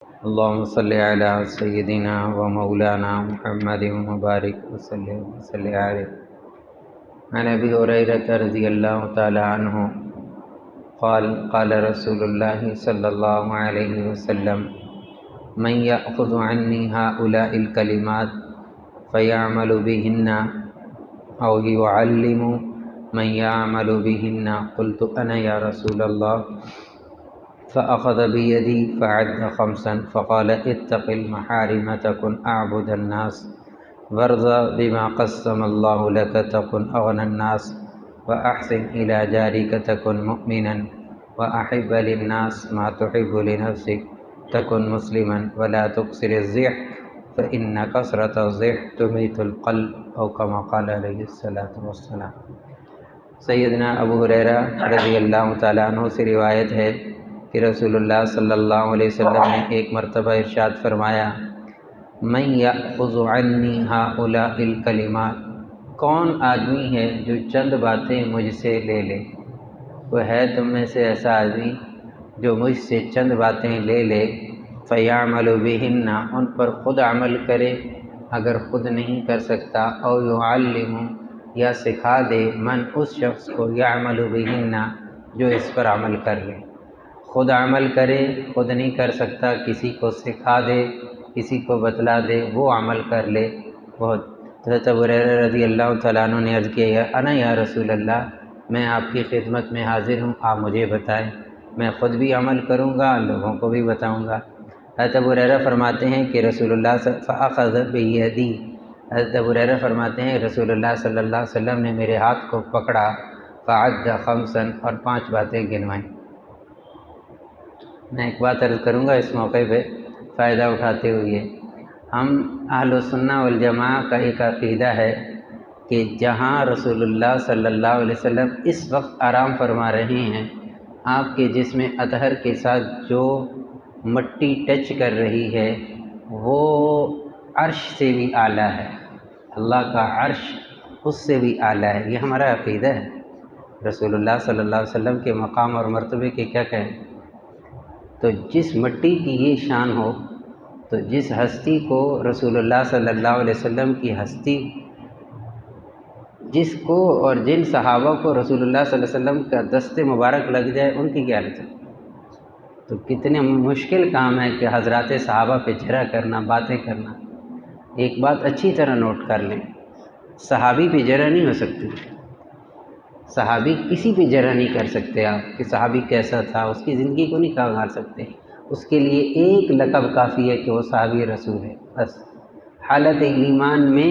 اللهم صل على سيدنا ومولانا محمد وبارك وسلم عليه. عن ابي هريره رضي الله تعالى عنه قال قال رسول الله صلى الله عليه وسلم: من يأخذ عني هؤلاء الكلمات فيعمل بهن أو يعلم من يعمل بهن قلت أنا يا رسول الله، فأخذ بيدي فعد خمسا فقال: اتق المحارم تكن أعبد الناس، وارضى بما قسم الله لك تكن أغنى الناس، وأحسن إلى جارك تكن مؤمنا، وأحب للناس ما تحب لنفسك تكن مسلما، ولا تكسر الزح فإن كثرة الزح تميت القلب، أو كما قال علیہ الصلاۃ والسلام. سیدنا ابو ہریرہ رضی اللہ تعالیٰ عنہ سے روایت ہے کہ رسول اللہ صلی اللہ علیہ وسلم نے ایک مرتبہ ارشاد فرمایا: من یأخذ عنی ہؤلاء الکلمات، کون آدمی ہے جو چند باتیں مجھ سے لے لے؟ وہ ہے تم میں سے ایسا آدمی جو مجھ سے چند باتیں لے لے، فیعمل بہن، ان پر خود عمل کرے اگر خود نہیں کر سکتا، او یعلم، یا سکھا دے، من، اس شخص کو، یعمل بہن، جو اس پر عمل کر لے. خود عمل کرے، خود نہیں کر سکتا، کسی کو سکھا دے، کسی کو بتلا دے، وہ عمل کر لے. بہت. حضرت ابو ہریرہ رضی اللہ تعالیٰ عنہ نے عرض کیا: انا یا رسول اللہ، میں آپ کی خدمت میں حاضر ہوں، آپ مجھے بتائیں، میں خود بھی عمل کروں گا، لوگوں کو بھی بتاؤں گا. حضرت ابو ہریرہ فرماتے ہیں کہ رسول اللہ فأخذ بیدی، حضرت ابو ہریرہ فرماتے ہیں رسول اللہ صلی اللہ علیہ وسلم نے میرے ہاتھ کو پکڑا، فعد خمسا، اور 5 باتیں گنوائیں. میں ایک بات عرض کروں گا اس موقع پہ فائدہ اٹھاتے ہوئے. ہم اہل السنہ والجماعہ کا ایک عقیدہ ہے کہ جہاں رسول اللہ صلی اللہ علیہ وسلم اس وقت آرام فرما رہے ہیں، آپ کے جسم اطہر کے ساتھ جو مٹی ٹچ کر رہی ہے وہ عرش سے بھی اعلیٰ ہے، اللہ کا عرش اس سے بھی اعلیٰ ہے. یہ ہمارا عقیدہ ہے. رسول اللہ صلی اللہ علیہ وسلم کے مقام اور مرتبے کے کیا کہیں؟ تو جس مٹی کی یہ شان ہو، تو جس ہستی کو رسول اللہ صلی اللہ علیہ وسلم کی ہستی، جس کو اور جن صحابہ کو رسول اللہ صلی اللہ علیہ وسلم کا دست مبارک لگ جائے، ان کی کیا حالت ہے؟ تو کتنے مشکل کام ہے کہ حضرات صحابہ پہ جرح کرنا، باتیں کرنا. ایک بات اچھی طرح نوٹ کر لیں، صحابی پہ جرح نہیں ہو سکتی. صحابی کسی پہ جرح نہیں کر سکتے آپ کہ صحابی کیسا تھا، اس کی زندگی کو نہیں کھنگال سکتے. اس کے لیے ایک لقب کافی ہے کہ وہ صحابی رسول ہے، بس. حالت ایمان میں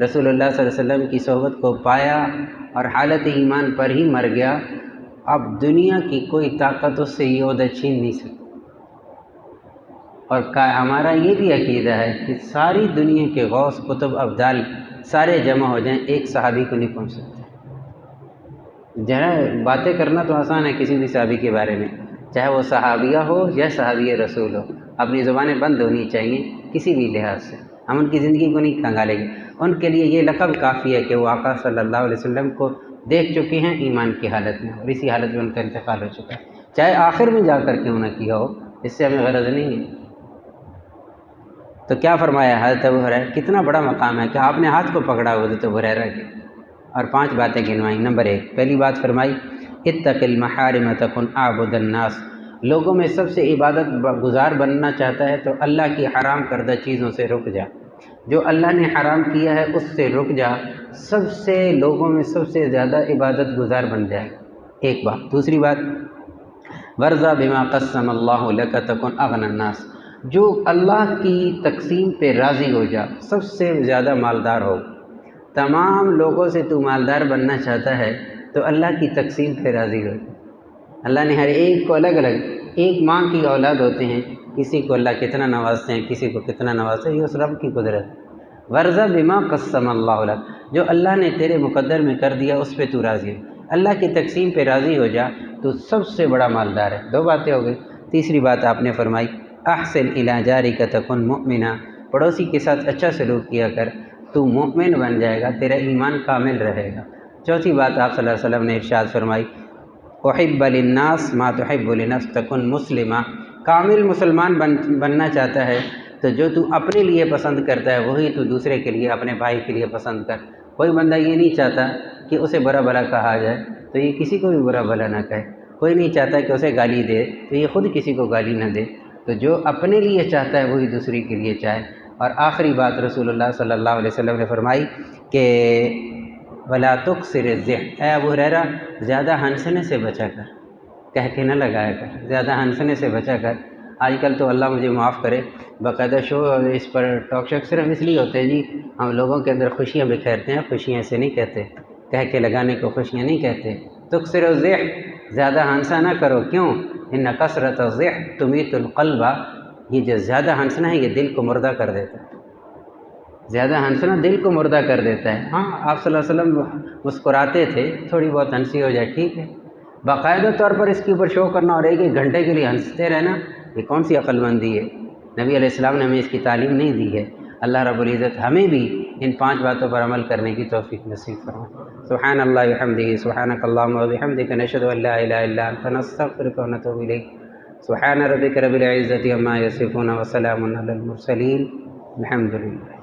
رسول اللہ صلی اللہ علیہ وسلم کی صحبت کو پایا اور حالت ایمان پر ہی مر گیا. اب دنیا کی کوئی طاقت اس سے یہ عہدہ چھین نہیں سکتی. اور ہمارا یہ بھی عقیدہ ہے کہ ساری دنیا کے غوث، قطب، ابدال سارے جمع ہو جائیں، ایک صحابی کو نہیں پہنچ سکتے. باتیں کرنا تو آسان ہے کسی بھی صحابی کے بارے میں، چاہے وہ صحابیہ ہو یا صحابی رسول ہو، اپنی زبانیں بند ہونی چاہیے کسی بھی لحاظ سے. ہم ان کی زندگی کو نہیں کھنگالیں گے. ان کے لیے یہ لقب کافی ہے کہ وہ آقا صلی اللہ علیہ وسلم کو دیکھ چکے ہیں ایمان کی حالت میں، اور اسی حالت میں ان کا انتقال ہو چکا ہے، چاہے آخر میں جا کر کیوں نہ کیا ہو، اس سے ہمیں غرض نہیں ہے. تو کیا فرمایا حضرت ابو ہریرہ؟ کتنا بڑا مقام ہے کہ آپ نے ہاتھ کو پکڑا حضرت ابو ہریرہ کے اور 5 باتیں گنوائیں. نمبر 1، پہلی بات فرمائی: اتق المحارم تکن اعبد الناس. لوگوں میں سب سے عبادت گزار بننا چاہتا ہے تو اللہ کی حرام کردہ چیزوں سے رک جا، جو اللہ نے حرام کیا ہے اس سے رک جا، سب سے لوگوں میں سب سے زیادہ عبادت گزار بن جائے. ایک بات. دوسری بات: ورضا بما قسم اللہ لک تکن اغنی الناس. جو اللہ کی تقسیم پہ راضی ہو جا، سب سے زیادہ مالدار ہو. تمام لوگوں سے تو مالدار بننا چاہتا ہے تو اللہ کی تقسیم پہ راضی ہو. اللہ نے ہر ایک کو الگ الگ، ایک ماں کی اولاد ہوتے ہیں، کسی کو اللہ کتنا نوازتے ہیں، کسی کو کتنا نوازتے ہیں، یہ اس رب کی قدرت. ورضا بما قسم اللہ لک، جو اللہ نے تیرے مقدر میں کر دیا اس پہ تو راضی ہے، اللہ کی تقسیم پہ راضی ہو جا تو سب سے بڑا مالدار ہے. 2 باتیں ہو گئی. تیسری بات آپ نے فرمائی: احسن الی جارک تکن مؤمنا. پڑوسی کے ساتھ اچھا سلوک کیا کر، تو مومن بن جائے گا، تیرا ایمان کامل رہے گا. چوتھی بات آپ صلی اللہ علیہ وسلم نے ارشاد فرمائی: احب للناس ما تحب لنفسک تکن مسلمہ. کامل مسلمان بننا چاہتا ہے تو جو تو اپنے لیے پسند کرتا ہے وہی تو دوسرے کے لیے، اپنے بھائی کے لیے پسند کر۔ کوئی بندہ یہ نہیں چاہتا کہ اسے برا بھلا کہا جائے تو یہ کسی کو بھی برا بھلا نہ کہے، کوئی نہیں چاہتا کہ اسے گالی دے تو یہ خود کسی کو گالی نہ دے۔ تو جو اپنے لیے چاہتا ہے وہی دوسری کے لیے چاہے۔ اور آخری بات رسول اللہ صلی اللہ علیہ وسلم نے فرمائی کہ وَلَا تُكْثِرِ الضِّحْكَ، اے ابو ہریرہ زیادہ ہنسنے سے بچا کر، کہہ کے نہ لگایا کر، زیادہ ہنسنے سے بچا کر۔ آج کل تو اللہ مجھے معاف کرے، باقاعدہ شو اس پر ٹاک شو صرف اس لیے ہوتے ہیں جی ہم لوگوں کے اندر خوشیاں بکھیرتے ہیں، خوشیاں ایسے نہیں کہتے، کہہ کے لگانے کو خوشیاں نہیں کہتے۔ تُكْثِرُ الضِّحْكَ، زیادہ ہنسا نہ کرو، کیوں؟ إِنَّ كَثْرَةَ الضِّحْكِ تُمِيتُ الْقَلْبَ، یہ جو زیادہ ہنسنا ہے یہ دل کو مردہ کر دیتا ہے، زیادہ ہنسنا دل کو مردہ کر دیتا ہے۔ ہاں آپ صلی اللہ علیہ وسلم مسکراتے تھے، تھوڑی بہت ہنسی ہو جائے ٹھیک ہے، باقاعدہ طور پر اس کے اوپر شو کرنا اور ایک ایک گھنٹے کے لیے ہنستے رہنا یہ کون سی عقل مندی ہے؟ نبی علیہ السلام نے ہمیں اس کی تعلیم نہیں دی ہے۔ اللہ رب العزت ہمیں بھی ان 5 باتوں پر عمل کرنے کی توفیق نصیب فرمائے۔ سبحان اللہ وبحمدہ، سبحانک اللہم وبحمدک، نشہد ان لا الہ الا انت، نستغفرک ونتوب الیک۔ سبحان ربک رب العزۃ عما یصفون وسلام علی المرسلین، الحمد للہ۔